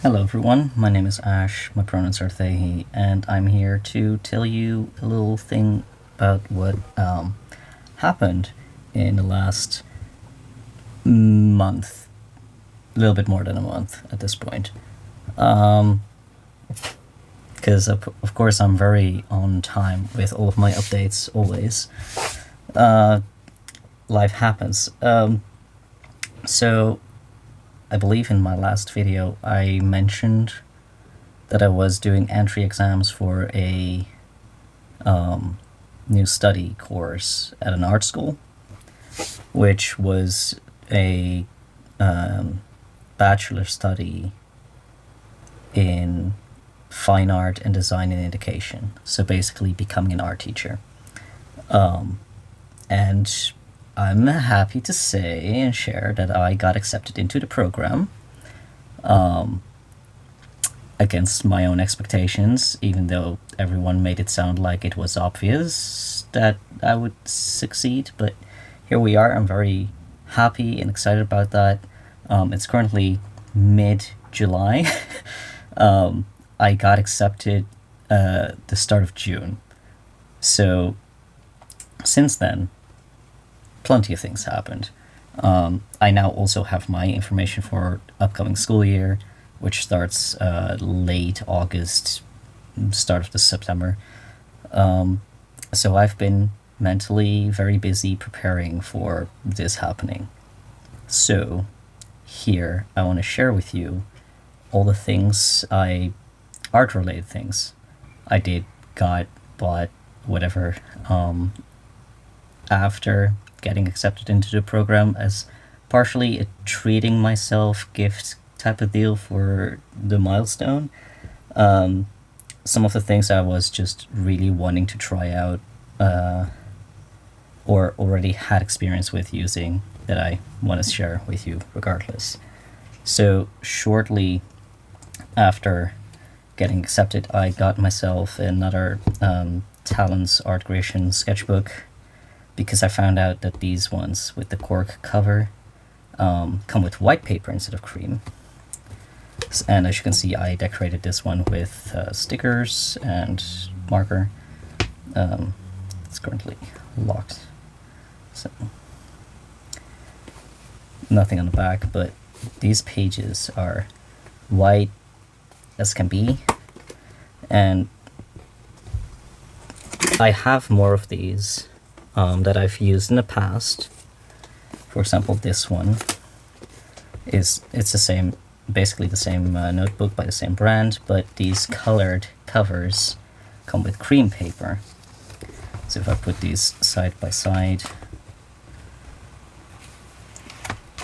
Hello everyone, my name is Ash, my pronouns are they, he, and I'm here to tell you a little thing about what happened in the last month. A little bit more than a month at this point. Because of course I'm very on time with all of my updates, always. Life happens. So I believe in my last video I mentioned that I was doing entry exams for a new study course at an art school, which was a bachelor study in fine art and design and education. So basically becoming an art teacher. And I'm happy to say and share that I got accepted into the program against my own expectations, even though everyone made it sound like it was obvious that I would succeed. But here we are. I'm very happy and excited about that. It's currently mid-July. I got accepted the start of June. So since then, plenty of things happened. I now also have my information for upcoming school year, which starts late August, start of the September. So I've been mentally very busy preparing for this happening. So here I want to share with you all the things art-related things I did, got, bought, whatever, after getting accepted into the program, as partially a treating myself gift type of deal for the milestone. Some of the things I was just really wanting to try out or already had experience with using that I want to share with you regardless. So shortly after getting accepted, I got myself another Talens Art Creations sketchbook, because I found out that these ones with the cork cover come with white paper instead of cream. And as you can see, I decorated this one with stickers and marker. It's currently locked, so nothing on the back, but these pages are white as can be, and I have more of these that I've used in the past. For example, this one it's the same, basically the same notebook by the same brand, but these colored covers come with cream paper. So if I put these side by side,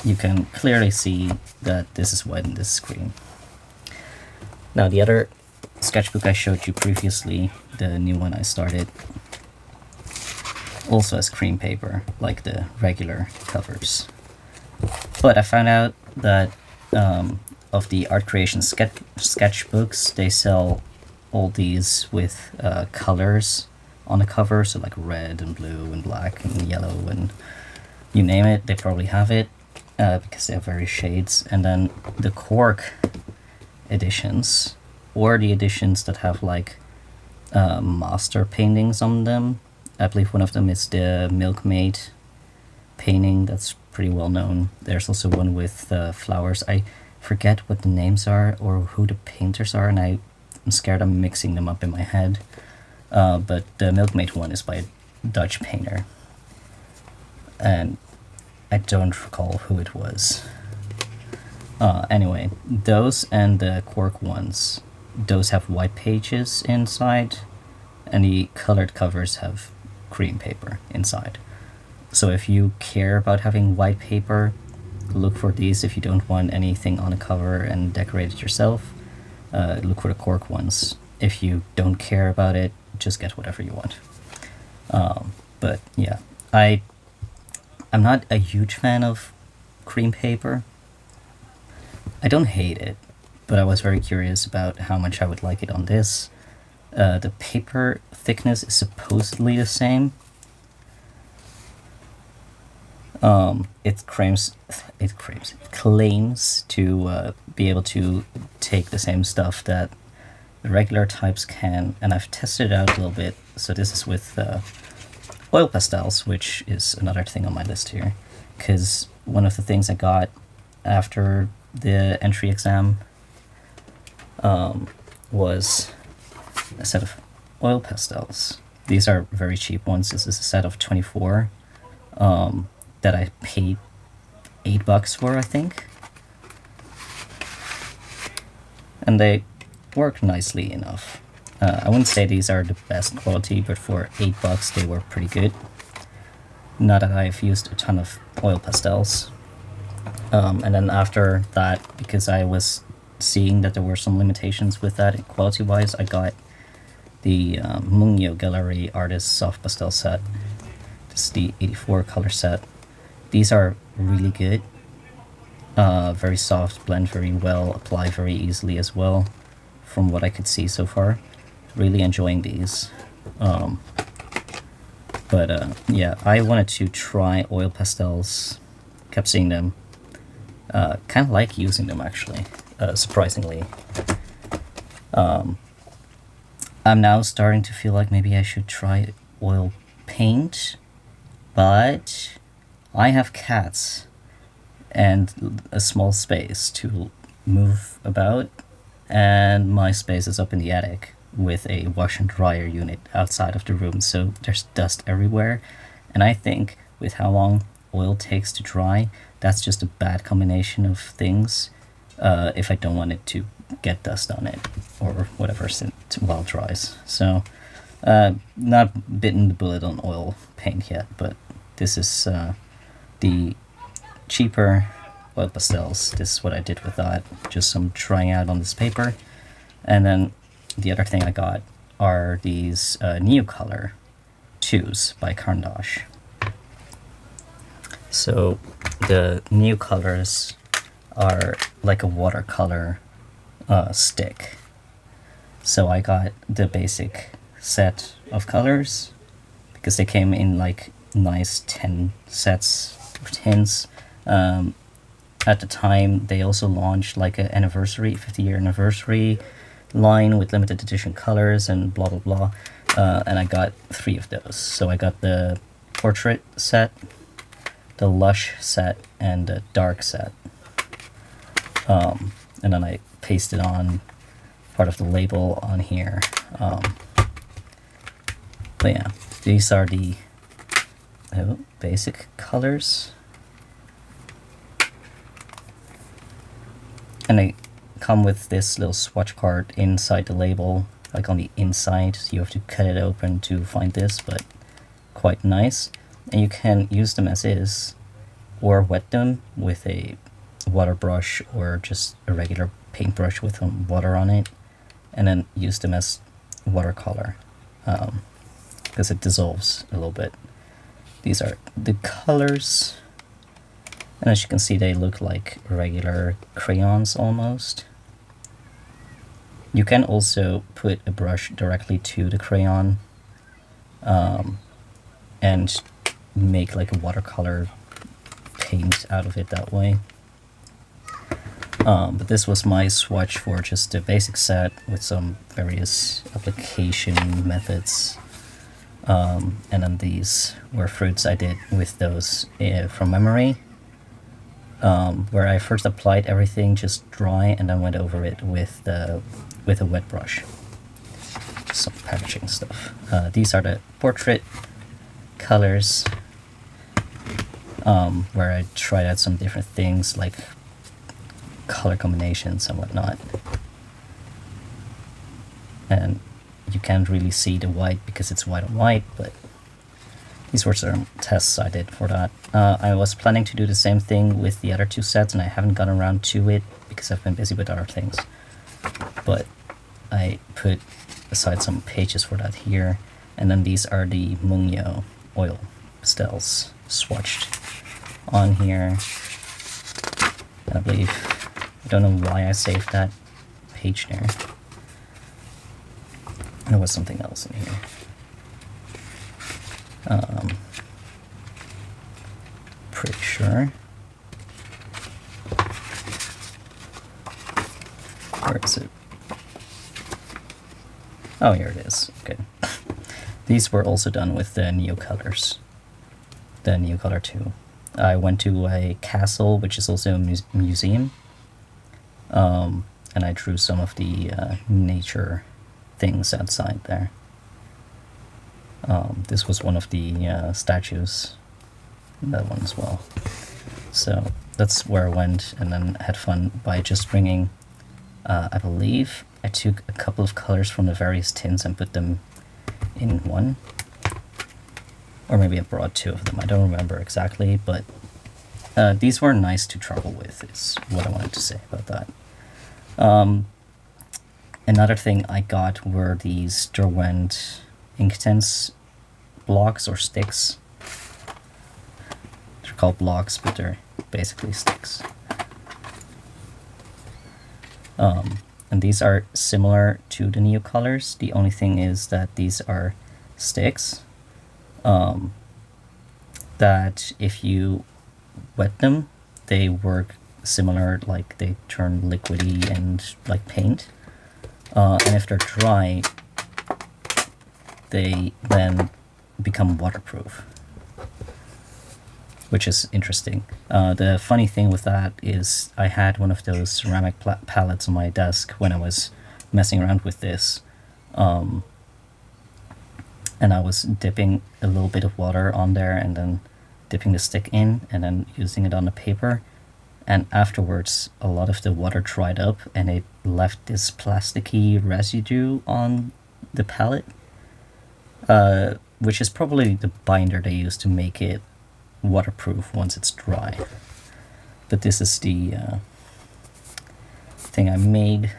you can clearly see that this is white and this is cream. Now the other sketchbook I showed you previously, the new one I started, also has cream paper like the regular covers. But I found out that of the art creation sketchbooks, they sell all these with colors on the cover, so like red and blue and black and yellow and you name it, they probably have it, because they have various shades. And then the cork editions, or the editions that have like master paintings on them. I believe one of them is the Milkmaid painting, that's pretty well known. There's also one with flowers. I forget what the names are or who the painters are, and I'm scared I'm mixing them up in my head. But the Milkmaid one is by a Dutch painter, and I don't recall who it was. Anyway, those and the cork ones, those have white pages inside, and the colored covers have cream paper inside. So if you care about having white paper, look for these. If you don't want anything on a cover and decorate it yourself, look for the cork ones. If you don't care about it, just get whatever you want. But yeah, I'm not a huge fan of cream paper. I don't hate it, but I was very curious about how much I would like it on this. The paper thickness is supposedly the same. It claims to be able to take the same stuff that the regular types can, and I've tested it out a little bit. So this is with oil pastels, which is another thing on my list here, because one of the things I got after the entry exam was a set of oil pastels. These are very cheap ones. This is a set of 24 that I paid $8 for, I think. And they work nicely enough. I wouldn't say these are the best quality, but for $8 they were pretty good. Not that I've used a ton of oil pastels. And then after that, because I was seeing that there were some limitations with that quality-wise, I got the Mungyo Gallery Artist Soft Pastel set. This is the 84 color set. These are really good. Very soft, blend very well, apply very easily as well, from what I could see so far. Really enjoying these. Yeah, I wanted to try oil pastels. Kept seeing them. Kind of like using them, actually, surprisingly. I'm now starting to feel like maybe I should try oil paint, but I have cats and a small space to move about, and my space is up in the attic with a wash and dryer unit outside of the room, so there's dust everywhere, and I think with how long oil takes to dry, that's just a bad combination of things if I don't want it to get dust on it or whatever while it dries. So not bitten the bullet on oil paint yet, but this is the cheaper oil pastels. This is what I did with that, just some trying out on this paper. And then the other thing I got are these Neocolor IIs by Caran. So the Neocolors are like a watercolor stick. So I got the basic set of colors because they came in like nice 10 sets or tins. At the time they also launched like an anniversary, 50-year anniversary line with limited edition colors and blah blah blah, and I got 3 of those. So I got the portrait set, the Lush set, and the dark set. And then I pasted on part of the label on here. But yeah, these are the basic colors. And they come with this little swatch card inside the label, like on the inside. So you have to cut it open to find this, but quite nice. And you can use them as is, or wet them with a water brush or just a regular paintbrush with some water on it, and then use them as watercolor because it dissolves a little bit. These are the colors, and as you can see they look like regular crayons almost. You can also put a brush directly to the crayon and make like a watercolor paint out of it that way. But this was my swatch for just the basic set with some various application methods. And then these were fruits I did with those from memory, where I first applied everything just dry and then went over it with a wet brush. Some packaging stuff. These are the portrait colors, where I tried out some different things like color combinations and whatnot. And you can't really see the white because it's white on white, but these were some tests I did for that. I was planning to do the same thing with the other 2 sets, and I haven't gotten around to it because I've been busy with other things. But I put aside some pages for that here. And then these are the Mungyo Oil Pastels swatched on here. And I believe, I don't know why I saved that page there. There was something else in here. Pretty sure. Where is it? Oh, here it is. Okay. These were also done with the Neocolors, the Neocolor II. I went to a castle, which is also a museum, and I drew some of the nature things outside there. This was one of the statues, that one as well. So that's where I went, and then had fun by just bringing, I believe I took a couple of colors from the various tints and put them in one. Or maybe I brought two of them, I don't remember exactly, but these were nice to travel with, is what I wanted to say about that. Another thing I got were these Derwent Inktense blocks or sticks. They're called blocks, but they're basically sticks. And these are similar to the Neocolors. The only thing is that these are sticks that if you wet them, they work similar, like they turn liquidy and like paint. And if they're dry, they then become waterproof, which is interesting. The funny thing with that is I had one of those ceramic palettes on my desk when I was messing around with this, and I was dipping a little bit of water on there and then dipping the stick in and then using it on the paper, and afterwards a lot of the water dried up and it left this plasticky residue on the palette, which is probably the binder they use to make it waterproof once it's dry. But this is the thing I made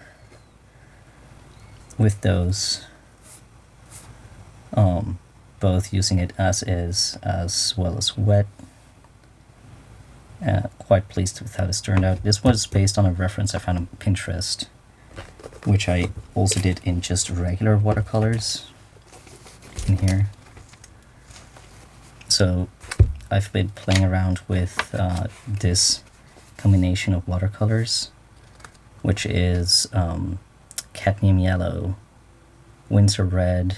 with those, both using it as is as well as wet. Quite pleased with how this turned out. This was based on a reference I found on Pinterest, which I also did in just regular watercolors in here. So I've been playing around with this combination of watercolors, which is cadmium yellow, Windsor red,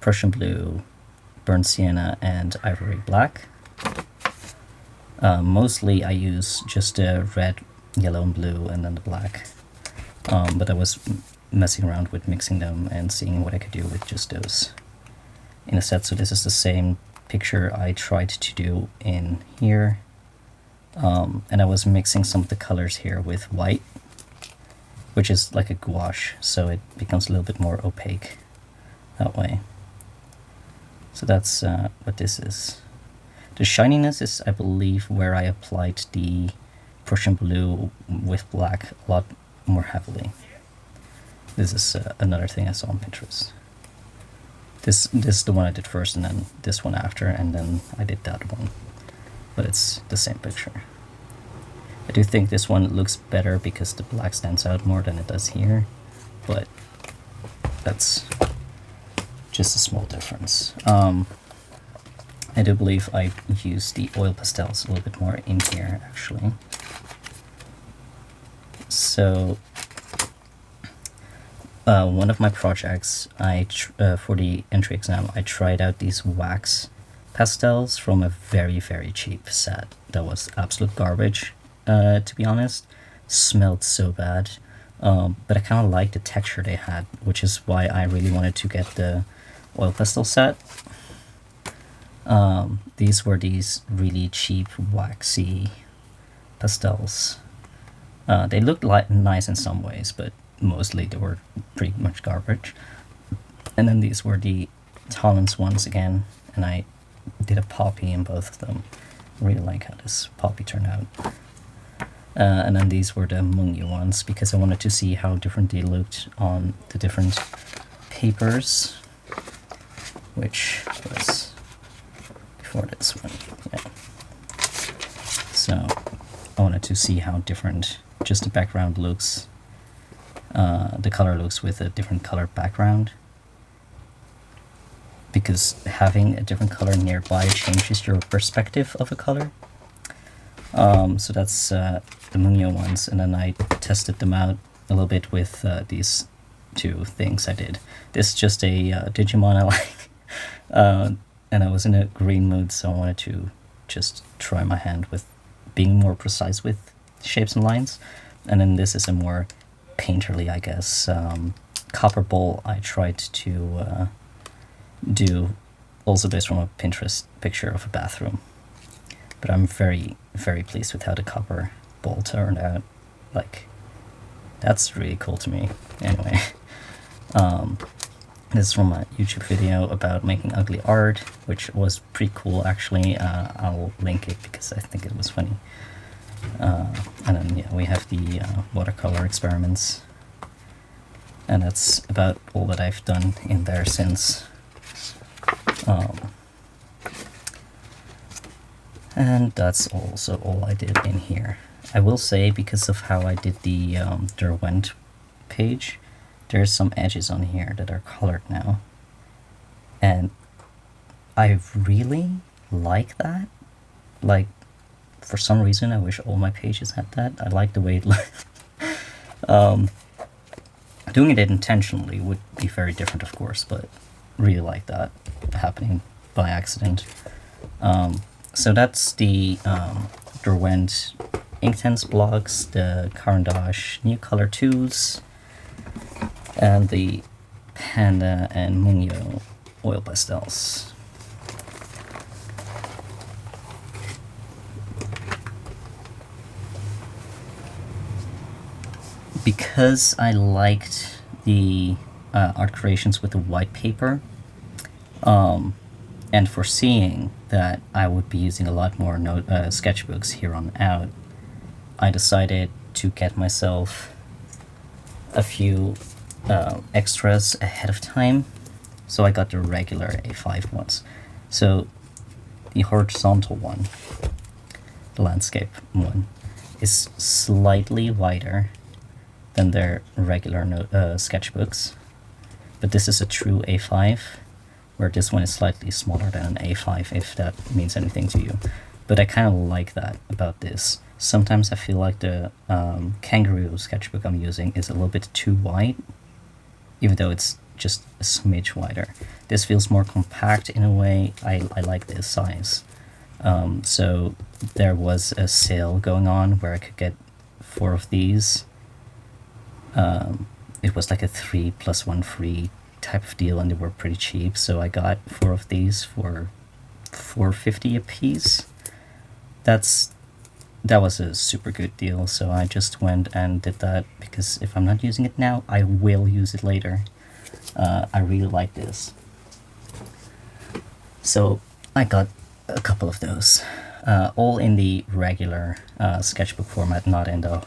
Prussian blue, burnt sienna, and ivory black. Mostly I use just the red, yellow, and blue, and then the black. But I was messing around with mixing them and seeing what I could do with just those in a set. So this is the same picture I tried to do in here. And I was mixing some of the colors here with white, which is like a gouache, so it becomes a little bit more opaque that way. So that's what this is. The shininess is, I believe, where I applied the Prussian blue with black a lot more heavily. This is another thing I saw on Pinterest. This is the one I did first, and then this one after, and then I did that one. But it's the same picture. I do think this one looks better because the black stands out more than it does here, but that's just a small difference. I do believe I used the oil pastels a little bit more in here, actually. So one of my projects, for the entry exam, I tried out these wax pastels from a very, very cheap set that was absolute garbage, to be honest. Smelled so bad, but I kind of liked the texture they had, which is why I really wanted to get the oil pastel set. These were these really cheap waxy pastels. They looked nice in some ways, but mostly they were pretty much garbage. And then these were the Talens ones again, and I did a poppy in both of them. I really like how this poppy turned out. And then these were the Mungyo ones, because I wanted to see how different they looked on the different papers, which was before this one. Yeah. So I wanted to see how different just the background looks, the color looks with a different color background, because having a different color nearby changes your perspective of a color. So that's the Mungyo ones, and then I tested them out a little bit with these two things I did. This is just a Digimon I like, and I was in a green mood, so I wanted to just try my hand with being more precise with shapes and lines. And then this is a more painterly, I guess, copper bowl I tried to do, also based from a Pinterest picture of a bathroom. But I'm very, very pleased with how the copper bowl turned out. Like, that's really cool to me. Anyway, this is from a YouTube video about making ugly art, which was pretty cool actually. I'll link it because I think it was funny. And then yeah, we have the watercolor experiments, and that's about all that I've done in there since. And that's also all I did in here. I will say, because of how I did the Derwent page, there's some edges on here that are colored now. And I really like that. Like, for some reason, I wish all my pages had that. I like the way it looks. Doing it intentionally would be very different, of course, but really like that happening by accident. So that's the Derwent Inktense blocks, the Caran Neocolor IIs, and the Panda and Mungyo Oil Pastels. Because I liked the art creations with the white paper, and foreseeing that I would be using a lot more sketchbooks here on out, I decided to get myself a few extras ahead of time. So I got the regular A5 ones. So the horizontal one, the landscape one, is slightly wider than their regular sketchbooks, but this is a true A5, where this one is slightly smaller than an A5, if that means anything to you. But I kind of like that about this. Sometimes I feel like the kangaroo sketchbook I'm using is a little bit too wide, even though it's just a smidge wider. This feels more compact in a way. I like this size. So there was a sale going on where I could get 4 of these. It was like a 3 + 1 free type of deal, and they were pretty cheap, so I got 4 of these for $4.50 a piece. That was a super good deal, so I just went and did that, because if I'm not using it now, I will use it later. I really like this. So I got a couple of those, all in the regular sketchbook format, not in the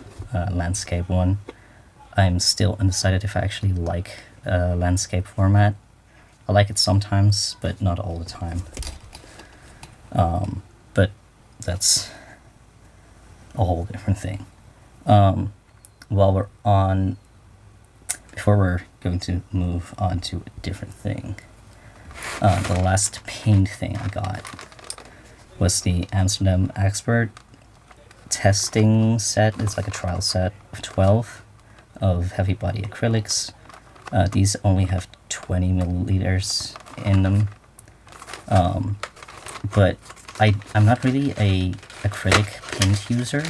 landscape one. I'm still undecided if I actually like landscape format. I like it sometimes, but not all the time. But that's a whole different thing. Before we're going to move on to a different thing, the last paint thing I got was the Amsterdam Expert testing set. It's like a trial set of 12 of heavy body acrylics. These only have 20 milliliters in them, but I'm not really a acrylic paint user,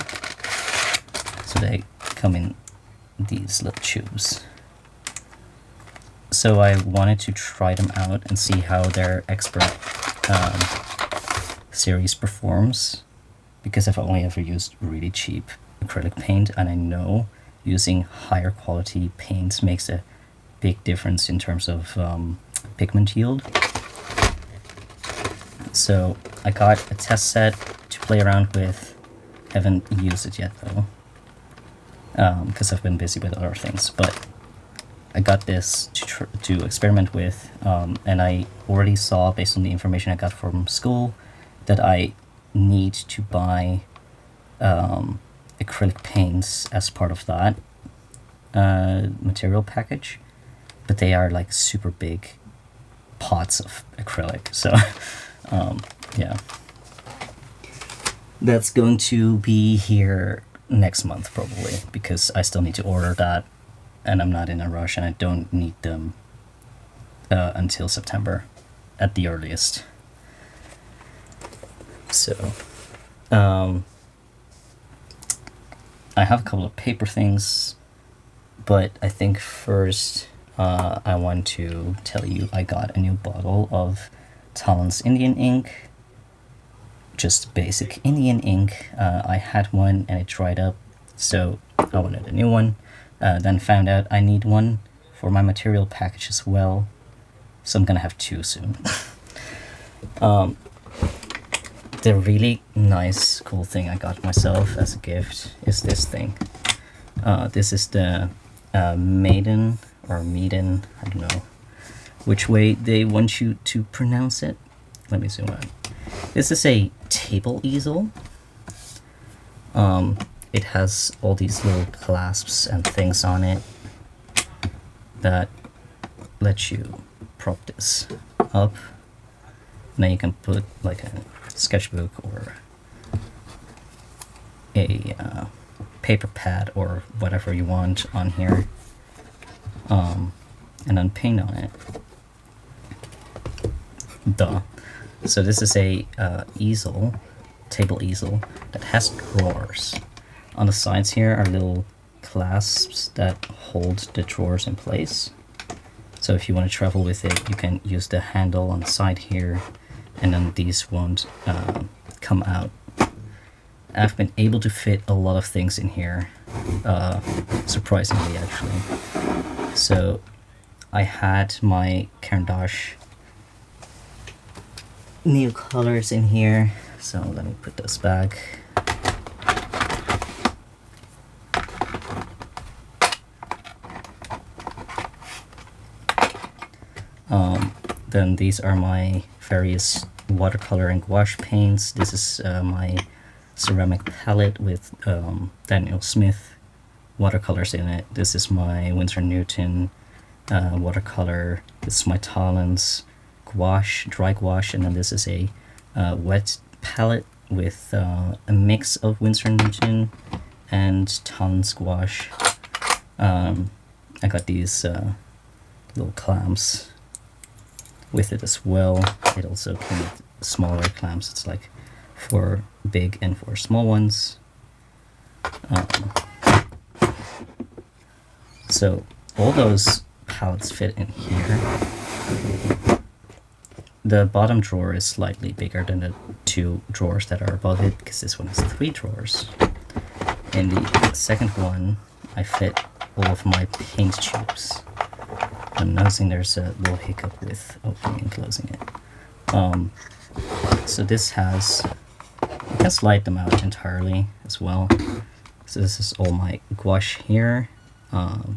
so they come in these little tubes. So I wanted to try them out and see how their Expert series performs, because I've only ever used really cheap acrylic paint, and I know using higher quality paints makes a big difference in terms of pigment yield. So I got a test set to play around with. Haven't used it yet though, because I've been busy with other things, but I got this to experiment with, and I already saw, based on the information I got from school, that I need to buy acrylic paints as part of that material package, but they are like super big pots of acrylic, so yeah, that's going to be here next month probably, because I still need to order that and I'm not in a rush, and I don't need them until September at the earliest. So I have a couple of paper things, but I think first I want to tell you I got a new bottle of Talens Indian ink, just basic Indian ink. I had one and it dried up, so I wanted a new one. Then found out I need one for my material package as well, so I'm gonna have two soon. The really nice, cool thing I got myself as a gift is this thing. This is the Meeden, or Meeden, I don't know which way they want you to pronounce it. Let me zoom out. This is a table easel. It has all these little clasps and things on it that let you prop this up. And then you can put like a sketchbook or a paper pad or whatever you want on here, and then paint on it. So this is a easel, table easel, that has drawers. On the sides here are little clasps that hold the drawers in place. So if you want to travel with it, you can use the handle on the side here, and then these won't come out. I've been able to fit a lot of things in here, surprisingly actually. So I had my Caran Neocolors in here, so let me put those back. Then these are my various watercolor and gouache paints. This is my ceramic palette with Daniel Smith watercolors in it. This is my Winsor Newton watercolor. This is my Talens gouache, dry gouache, and then this is a wet palette with a mix of Winsor Newton and Talens gouache. I got these little clamps with it as well. It also came with smaller clamps. It's like for big and for small ones. So all those palettes fit in here. The bottom drawer is slightly bigger than the two drawers that are above it, because this one has 3 drawers. In the second one, I fit all of my paint tubes. I'm noticing there's a little hiccup with opening and closing it. So this has, you can slide them out entirely as well. So this is all my gouache here.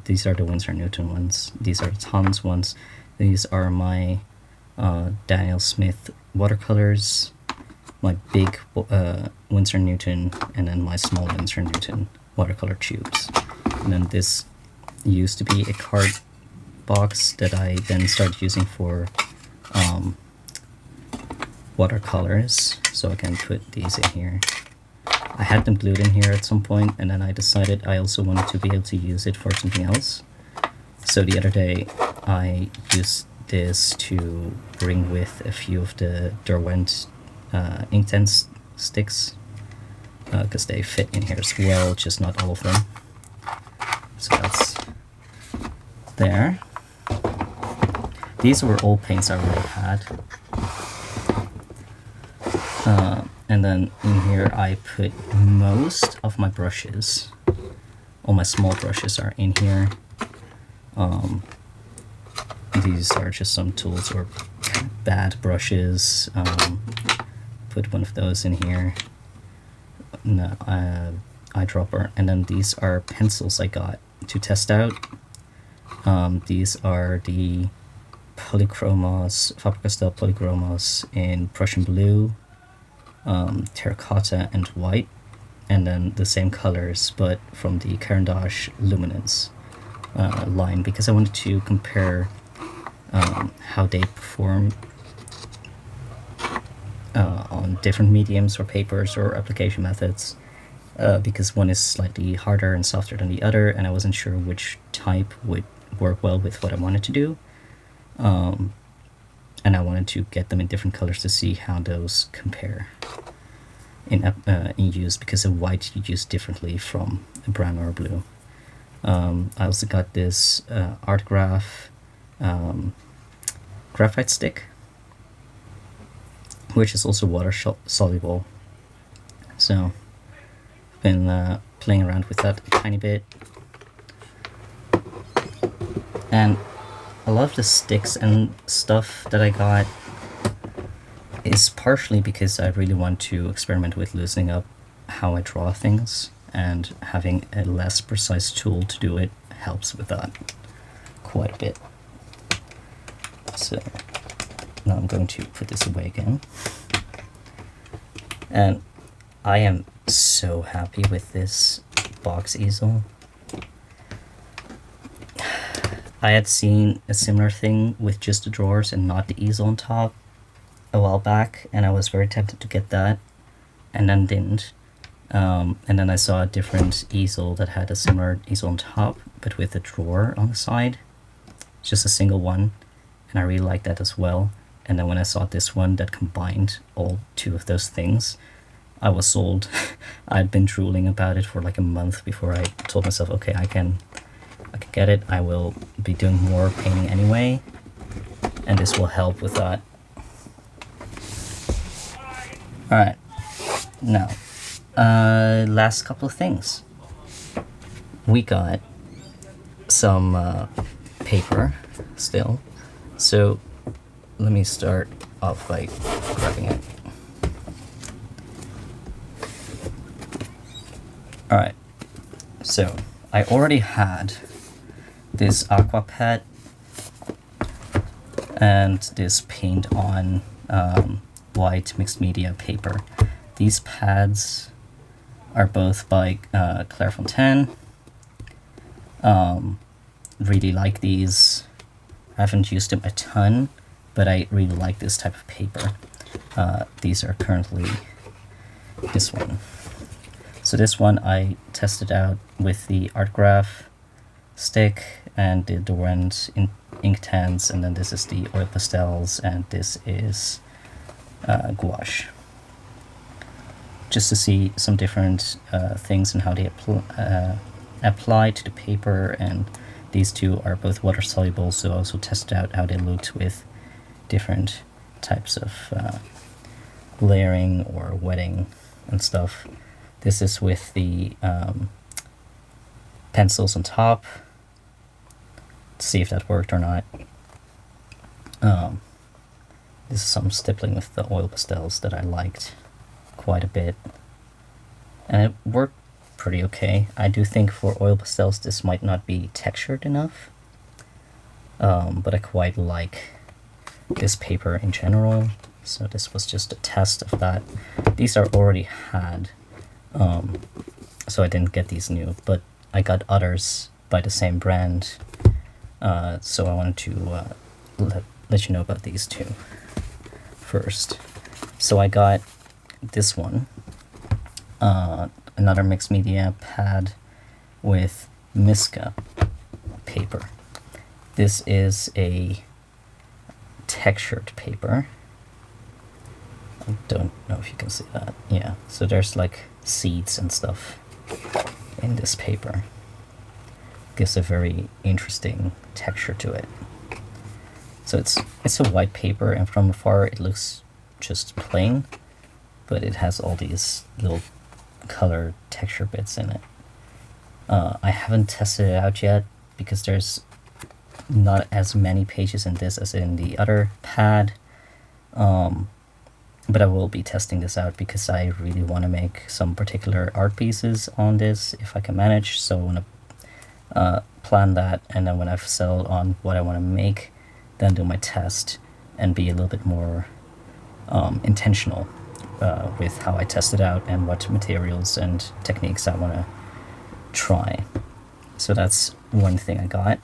These are the Winsor Newton ones. These are the Talens ones. These are my Daniel Smith watercolors, my big Winsor Newton, and then my small Winsor Newton watercolor tubes. And then this used to be a card box that I then started using for watercolors, so I can put these in here. I had them glued in here at some point, and then I decided I also wanted to be able to use it for something else. So the other day I used this to bring with a few of the Derwent Inktense sticks, because they fit in here as well, just not all of them. So that's there. These were all paints I already had. And then in here I put most of my brushes. All my small brushes are in here. These are just some tools or bad brushes. Put one of those in here. No, eyedropper. And then these are pencils I got to test out. These are the Polychromos, Faber-Castell Polychromos in Prussian blue, terracotta and white, and then the same colors but from the Caran Luminance line, because I wanted to compare how they perform on different mediums or papers or application methods, because one is slightly harder and softer than the other, and I wasn't sure which type would work well with what I wanted to do. And I wanted to get them in different colors to see how those compare in use, because a white you use differently from a brown or a blue. I also got this art graph graphite stick, which is also water soluble. So I've been playing around with that a tiny bit. And a lot of the sticks and stuff that I got is partially because I really want to experiment with loosening up how I draw things, and having a less precise tool to do it helps with that quite a bit. So now I'm going to put this away again. And I am so happy with this box easel. I had seen a similar thing with just the drawers and not the easel on top a while back, and I was very tempted to get that, and then didn't. And then I saw a different easel that had a similar easel on top, but with a drawer on the side, just a single one, and I really liked that as well. And then when I saw this one that combined all two of those things, I was sold. I'd been drooling about it for like a month before I told myself, okay, I can get it. I will be doing more painting anyway, and this will help with that. Alright, now, last couple of things. We got some paper still, so let me start off by grabbing it. Alright, so I already had this aqua pad and this Paint On white mixed media paper. These pads are both by Clairefontaine. Really like these. I haven't used them a ton, but I really like this type of paper. These are currently this one. So this one I tested out with the art graph stick and the Derwent Inktense, and then this is the oil pastels, and this is gouache. Just to see some different things and how they apply to the paper, and these two are both water soluble, so I also tested out how they looked with different types of layering or wetting and stuff. This is with the pencils on top, to see if that worked or not. This is some stippling with the oil pastels that I liked quite a bit, and it worked pretty okay. I do think for oil pastels this might not be textured enough, but I quite like this paper in general, so this was just a test of that. These are already had, so I didn't get these new, but I got others by the same brand, so I wanted to let you know about these two first. So I got this one, another mixed media pad with misca paper. This is a textured paper. I don't know if you can see that. Yeah, so there's like seeds and stuff in this paper. Gives a very interesting texture to it. So it's a white paper, and from afar it looks just plain, but it has all these little color texture bits in it. I haven't tested it out yet because there's not as many pages in this as in the other pad, but I will be testing this out because I really want to make some particular art pieces on this if I can manage. So I want to plan that, and then when I've settled on what I want to make, then do my test and be a little bit more intentional with how I test it out and what materials and techniques I want to try. So that's one thing I got.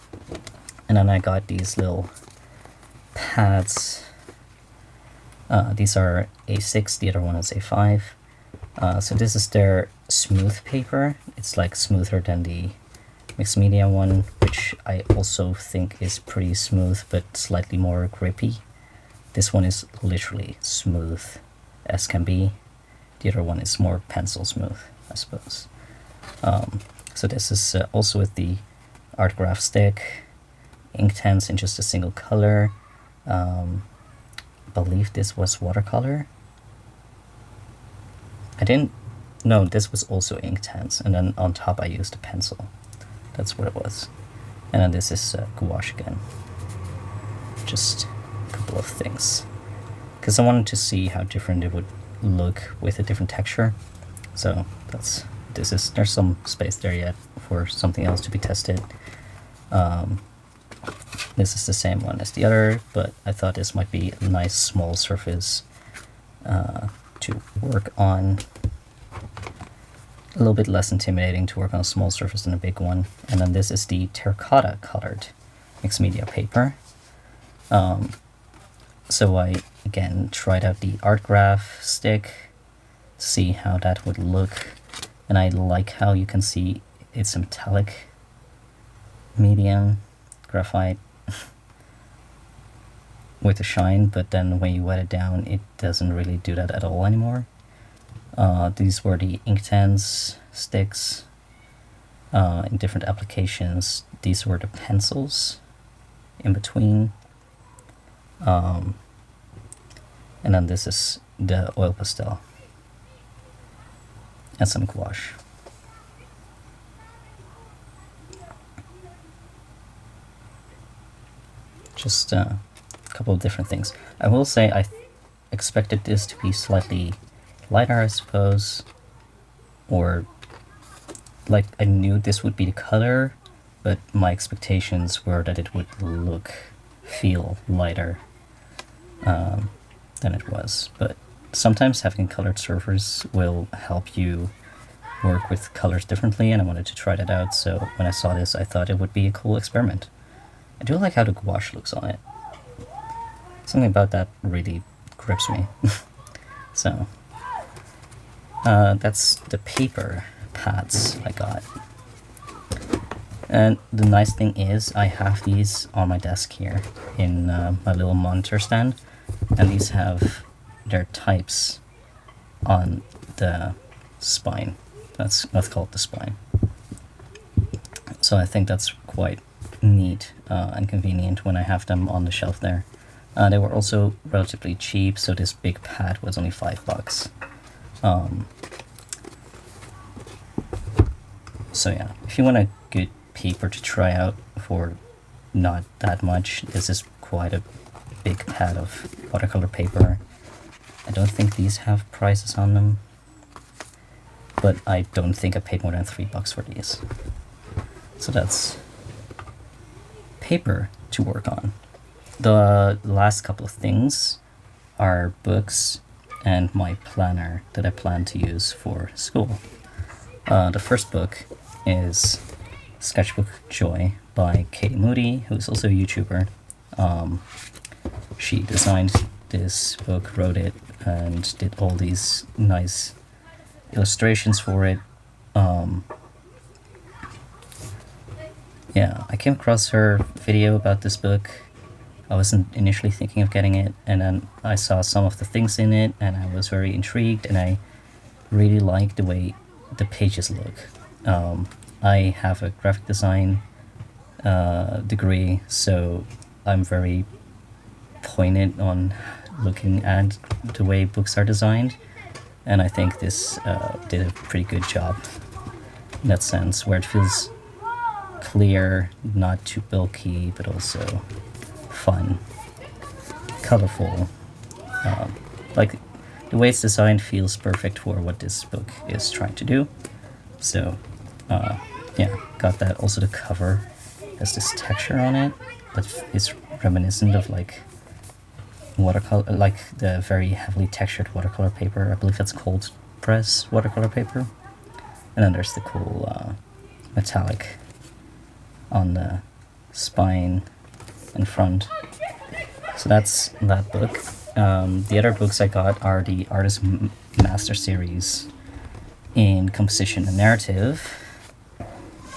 And then I got these little pads. These are A6, the other one is A5. So this is their smooth paper. It's like smoother than the mixed media one, which I also think is pretty smooth but slightly more grippy. This one is literally smooth as can be. The other one is more pencil smooth, I suppose. So this is also with the art graph stick, Inktense in just a single color. I believe this was watercolor. No, this was also Inktense, and then on top I used a pencil. That's what it was. And then this is gouache again. Just a couple of things. Because I wanted to see how different it would look with a different texture. So there's some space there yet for something else to be tested. This is the same one as the other, but I thought this might be a nice small surface to work on. A little bit less intimidating to work on a small surface than a big one. And then this is the terracotta colored mixed media paper. So I again tried out the art graph stick to see how that would look, and I like how you can see it's a metallic medium graphite with a shine, but then when you wet it down it doesn't really do that at all anymore. These were the Inktense sticks in different applications. These were the pencils in between. And then this is the oil pastel and some gouache. Just a couple of different things. I will say I expected this to be slightly lighter, I suppose, or like I knew this would be the color, but my expectations were that it would feel lighter than it was. But sometimes having colored surface will help you work with colors differently, and I wanted to try that out, so when I saw this I thought it would be a cool experiment. I do like how the gouache looks on it. Something about that really grips me. So that's the paper pads I got. And the nice thing is I have these on my desk here in my little monitor stand, and these have their types on the spine. Let's call it the spine. So I think that's quite neat and convenient when I have them on the shelf there. They were also relatively cheap, so this big pad was only $5. So yeah, if you want a good paper to try out for not that much, this is quite a big pad of watercolor paper. I don't think these have prices on them, but I don't think I paid more than $3 for these. So that's paper to work on. The last couple of things are books and my planner that I plan to use for school. The first book is Sketchbook Joy by Moody, who is also a YouTuber. She designed this book, wrote it, and did all these nice illustrations for it. Yeah, I came across her video about this book. I wasn't initially thinking of getting it, and then I saw some of the things in it, and I was very intrigued, and I really like the way the pages look. I have a graphic design degree, so I'm very pointed on looking at the way books are designed, and I think this did a pretty good job in that sense, where it feels clear, not too bulky, but also fun, colorful. Like the way it's designed feels perfect for what this book is trying to do. So yeah, got that. Also the cover has this texture on it that is reminiscent of like watercolor, like the very heavily textured watercolor paper. I believe that's cold press watercolor paper. And then there's the cool metallic on the spine and front. So that's that book. The other books I got are the Artist Master Series in composition and narrative,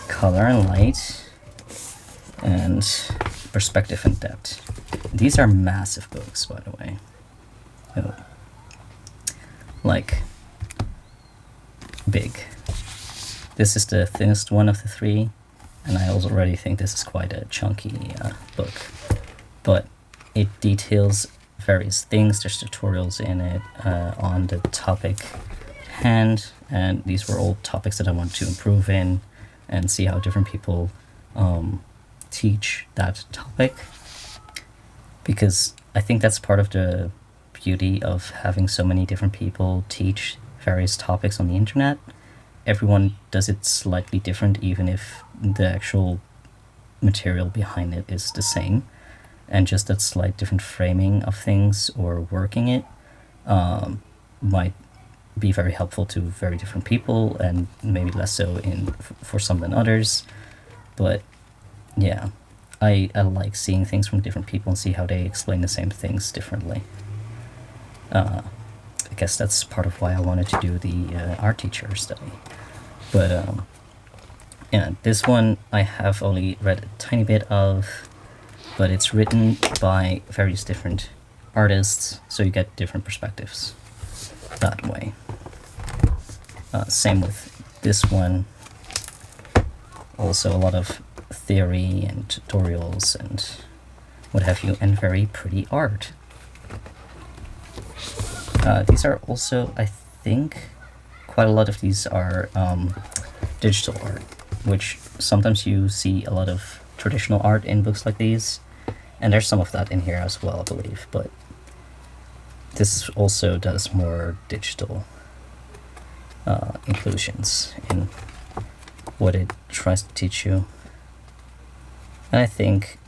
color and light, and perspective and depth. These are massive books, by the way. Oh. Like, big. This is the thinnest one of the three, and I already think this is quite a chunky book. But it details various things. There's tutorials in it on the topic hand, and these were all topics that I wanted to improve in and see how different people teach that topic, because I think that's part of the beauty of having so many different people teach various topics on the internet. Everyone does it slightly different, even if the actual material behind it is the same, and just that slight different framing of things or working it might be very helpful to very different people, and maybe less so for some than others. But yeah, I like seeing things from different people and see how they explain the same things differently. I guess that's part of why I wanted to do the art teacher study. But yeah, this one I have only read a tiny bit of, but it's written by various different artists, so you get different perspectives that way. Same with this one. Also a lot of theory and tutorials and what have you, and very pretty art. These are also, I think, quite a lot of these are digital art, which sometimes you see a lot of traditional art in books like these, and there's some of that in here as well, I believe, but this also does more digital inclusions in what it tries to teach you. And I think,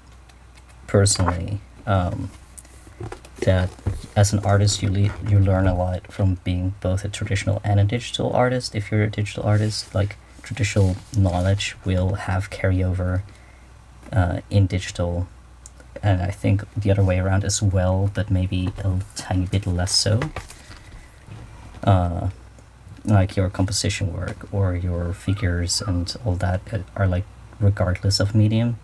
personally, that as an artist you learn a lot from being both a traditional and a digital artist. If you're a digital artist, like, traditional knowledge will have carryover in digital, and I think the other way around as well, but maybe a tiny bit less so. Like your composition work or your figures and all that are like regardless of medium,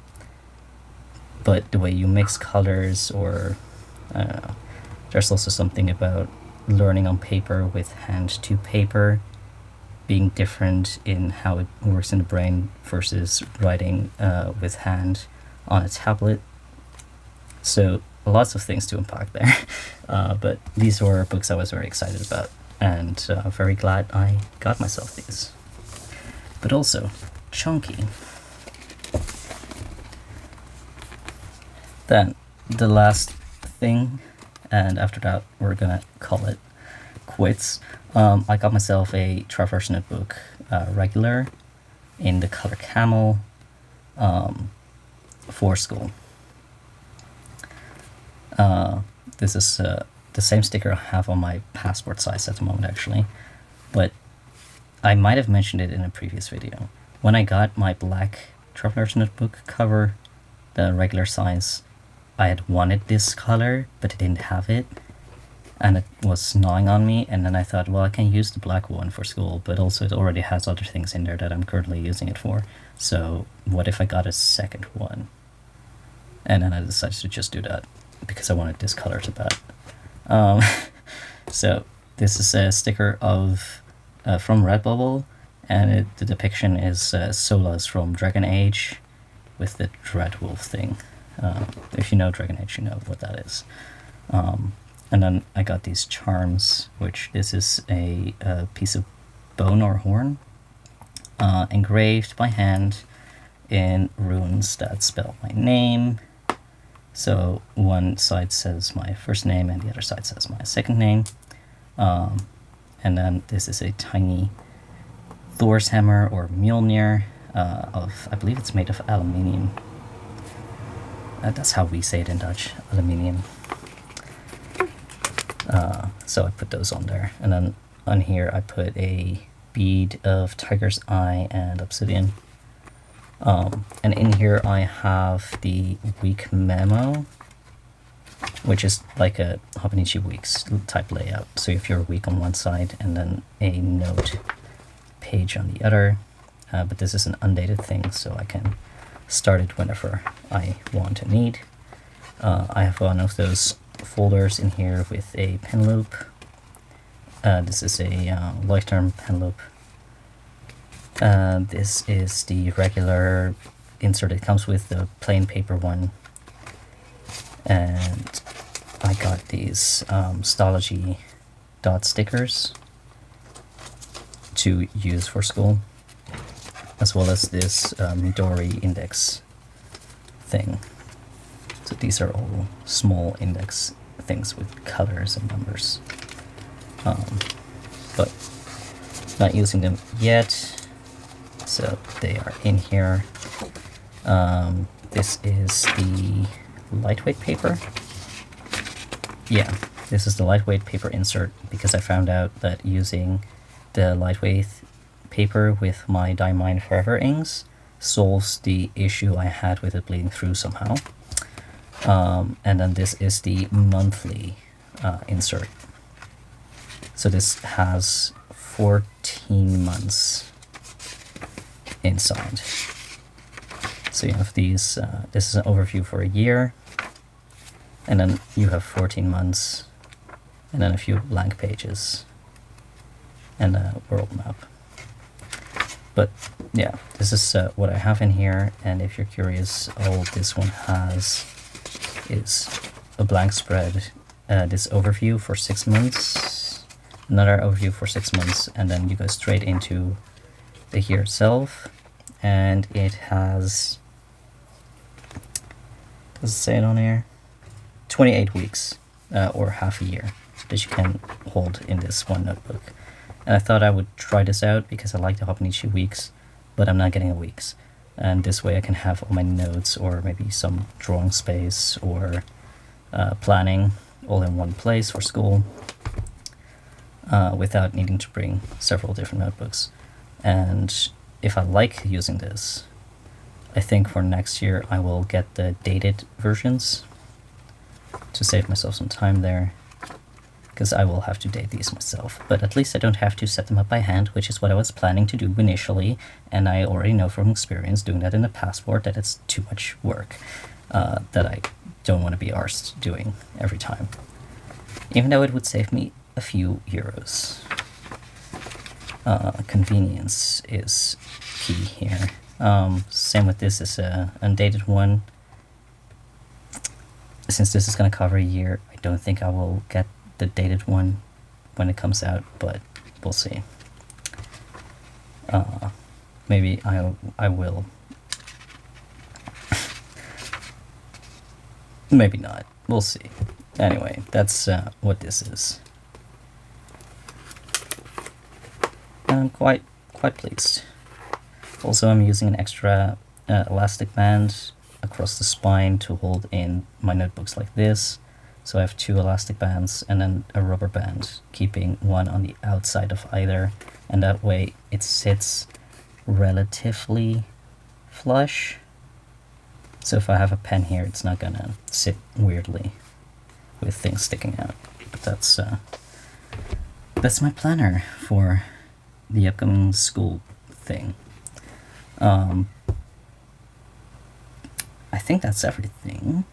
but the way you mix colors, or I don't know, there's also something about learning on paper with hand to paper being different in how it works in the brain versus writing with hand on a tablet. So lots of things to unpack there. But these were books I was very excited about, and very glad I got myself these. But also chunky. Then the last thing, and after that we're gonna call it quits. I got myself a Traverse notebook regular in the color camel for school. This is the same sticker I have on my passport size at the moment, actually, but I might have mentioned it in a previous video. When I got my black Traveler's notebook cover, the regular size, I had wanted this color, but I didn't have it, and it was gnawing on me, and then I thought, well, I can use the black one for school, but also it already has other things in there that I'm currently using it for, so what if I got a second one? And then I decided to just do that, because I wanted this color so bad. So this is a sticker of from Redbubble, and the depiction is Solas from Dragon Age with the Dreadwolf thing. If you know Dragon Age, you know what that is. And then I got these charms, which this is a piece of bone or horn engraved by hand in runes that spell my name. So one side says my first name and the other side says my second name. And then this is a tiny Thor's hammer or Mjolnir I believe it's made of aluminium. That's how we say it in Dutch, aluminium. So I put those on there. And then on here I put a bead of tiger's eye and obsidian. And in here I have the week memo, which is like a Hobonichi Weeks type layout. So if you're a week on one side and then a note page on the other, but this is an undated thing, so I can start it whenever I want and need. I have one of those folders in here with a pen loop. This is a Leuchtturm pen loop. This is the regular insert. It comes with the plain paper one. And I got these Stalogy dot stickers to use for school, as well as this Dory index thing. So these are all small index things with colors and numbers. But not using them yet, so they are in here. This is the lightweight paper. Yeah, this is the lightweight paper insert, because I found out that using the lightweight paper with my Diamine Forever inks solves the issue I had with it bleeding through somehow. And then this is the monthly insert. So this has 14 months inside. So you have these, this is an overview for a year, and then you have 14 months, and then a few blank pages, and a world map. But yeah, this is what I have in here, and if you're curious, all this one has is a blank spread, this overview for 6 months, another overview for 6 months, and then you go straight into the year itself, and it has, does it say it on here? 28 weeks, or half a year, that you can hold in this one notebook. And I thought I would try this out because I like to Hobonichi weeks, but I'm not getting a weeks. And this way I can have all my notes, or maybe some drawing space, or planning all in one place for school, without needing to bring several different notebooks. And if I like using this, I think for next year I will get the dated versions to save myself some time there, because I will have to date these myself. But at least I don't have to set them up by hand, which is what I was planning to do initially, and I already know from experience doing that in the passport that it's too much work that I don't want to be arsed doing every time, even though it would save me a few euros. Convenience is key here. Same with this, is a undated one. Since this is going to cover a year, I don't think I will get the dated one when it comes out, but we'll see. Maybe I will. Maybe not. We'll see. Anyway, that's what this is. I'm quite pleased. Also, I'm using an extra elastic band across the spine to hold in my notebooks like this. So I have 2 elastic bands and then a rubber band, keeping one on the outside of either, and that way it sits relatively flush. So if I have a pen here, it's not gonna sit weirdly with things sticking out. But that's my planner for the upcoming school thing. I think that's everything.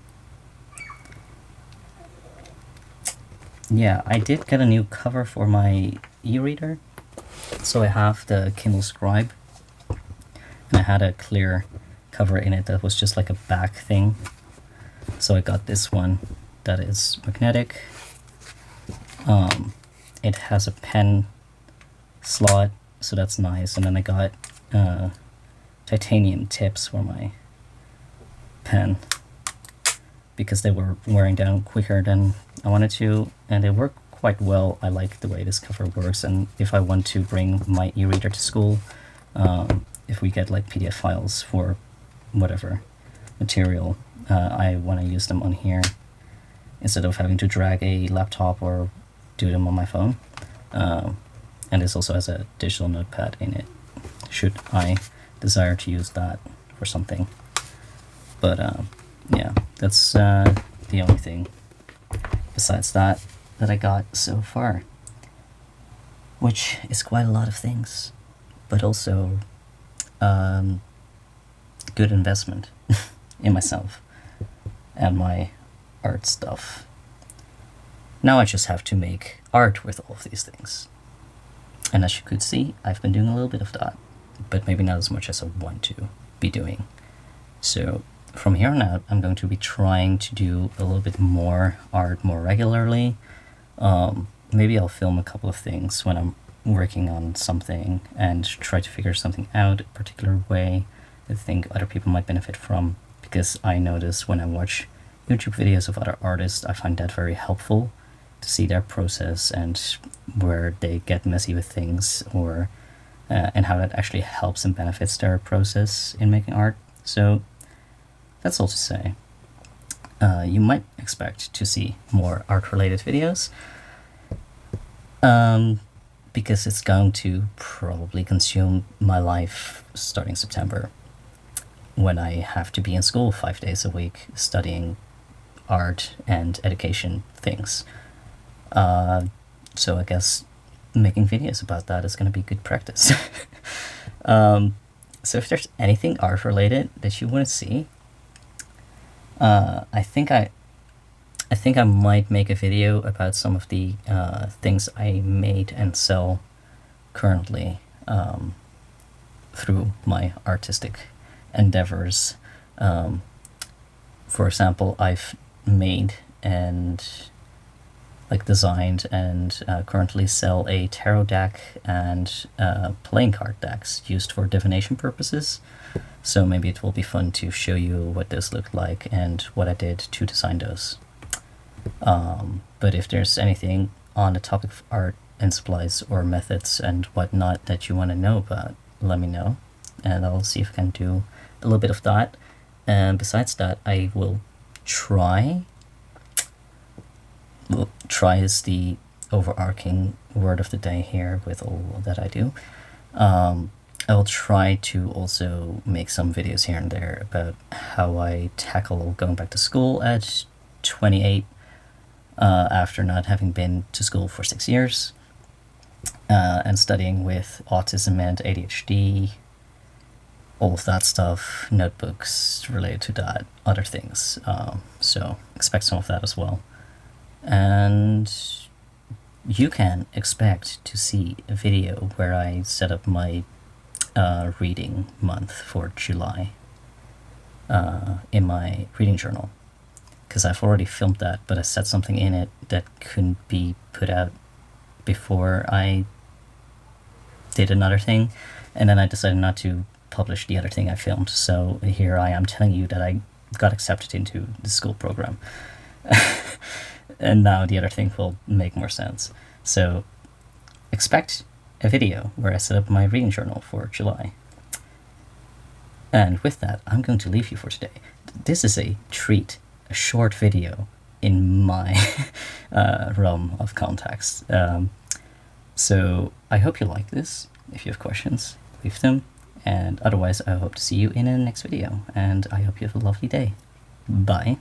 Yeah, I did get a new cover for my e-reader. So I have the Kindle Scribe, and I had a clear cover in it that was just like a back thing. So I got this one that is magnetic. It has a pen slot, so that's nice. And then I got titanium tips for my pen, because they were wearing down quicker than I wanted to, and they work quite well. I like the way this cover works, and if I want to bring my e-reader to school, if we get like PDF files for whatever material, I want to use them on here instead of having to drag a laptop or do them on my phone. And this also has a digital notepad in it, should I desire to use that for something. But yeah, that's the only thing besides that I got so far, which is quite a lot of things. but also good investment in myself and my art stuff. Now I just have to make art with all of these things. And as you could see, I've been doing a little bit of that, but maybe not as much as I want to be doing. So from here on out, I'm going to be trying to do a little bit more art more regularly. Maybe I'll film a couple of things when I'm working on something and try to figure something out a particular way I think other people might benefit from, because I notice when I watch YouTube videos of other artists, I find that very helpful to see their process and where they get messy with things, or and how that actually helps and benefits their process in making art. So that's all to say. You might expect to see more art-related videos, because it's going to probably consume my life starting September, when I have to be in school 5 days a week studying art and education things. So I guess making videos about that is going to be good practice. So if there's anything art related that you want to see, I think I might make a video about some of the things I made and sell currently through my artistic endeavors. For example, I've made and designed and currently sell a tarot deck and playing card decks used for divination purposes. So maybe it will be fun to show you what those look like and what I did to design those. But if there's anything on the topic of art and supplies or methods and whatnot that you want to know about, let me know, and I'll see if I can do a little bit of that. And besides that, I will try is the overarching word of the day here with all that I do. I will try to also make some videos here and there about how I tackle going back to school at 28, after not having been to school for 6 years, and studying with autism and ADHD, all of that stuff, notebooks related to that, other things. So expect some of that as well. And you can expect to see a video where I set up my reading month for July in my reading journal, because I've already filmed that, but I set something in it that couldn't be put out before I did another thing, and then I decided not to publish the other thing I filmed. So here I am telling you that I got accepted into the school program. And now the other thing will make more sense. So expect a video where I set up my reading journal for July. And with that, I'm going to leave you for today. This is a treat, a short video in my realm of context. So I hope you like this. If you have questions, leave them. And otherwise, I hope to see you in the next video. And I hope you have a lovely day. Bye.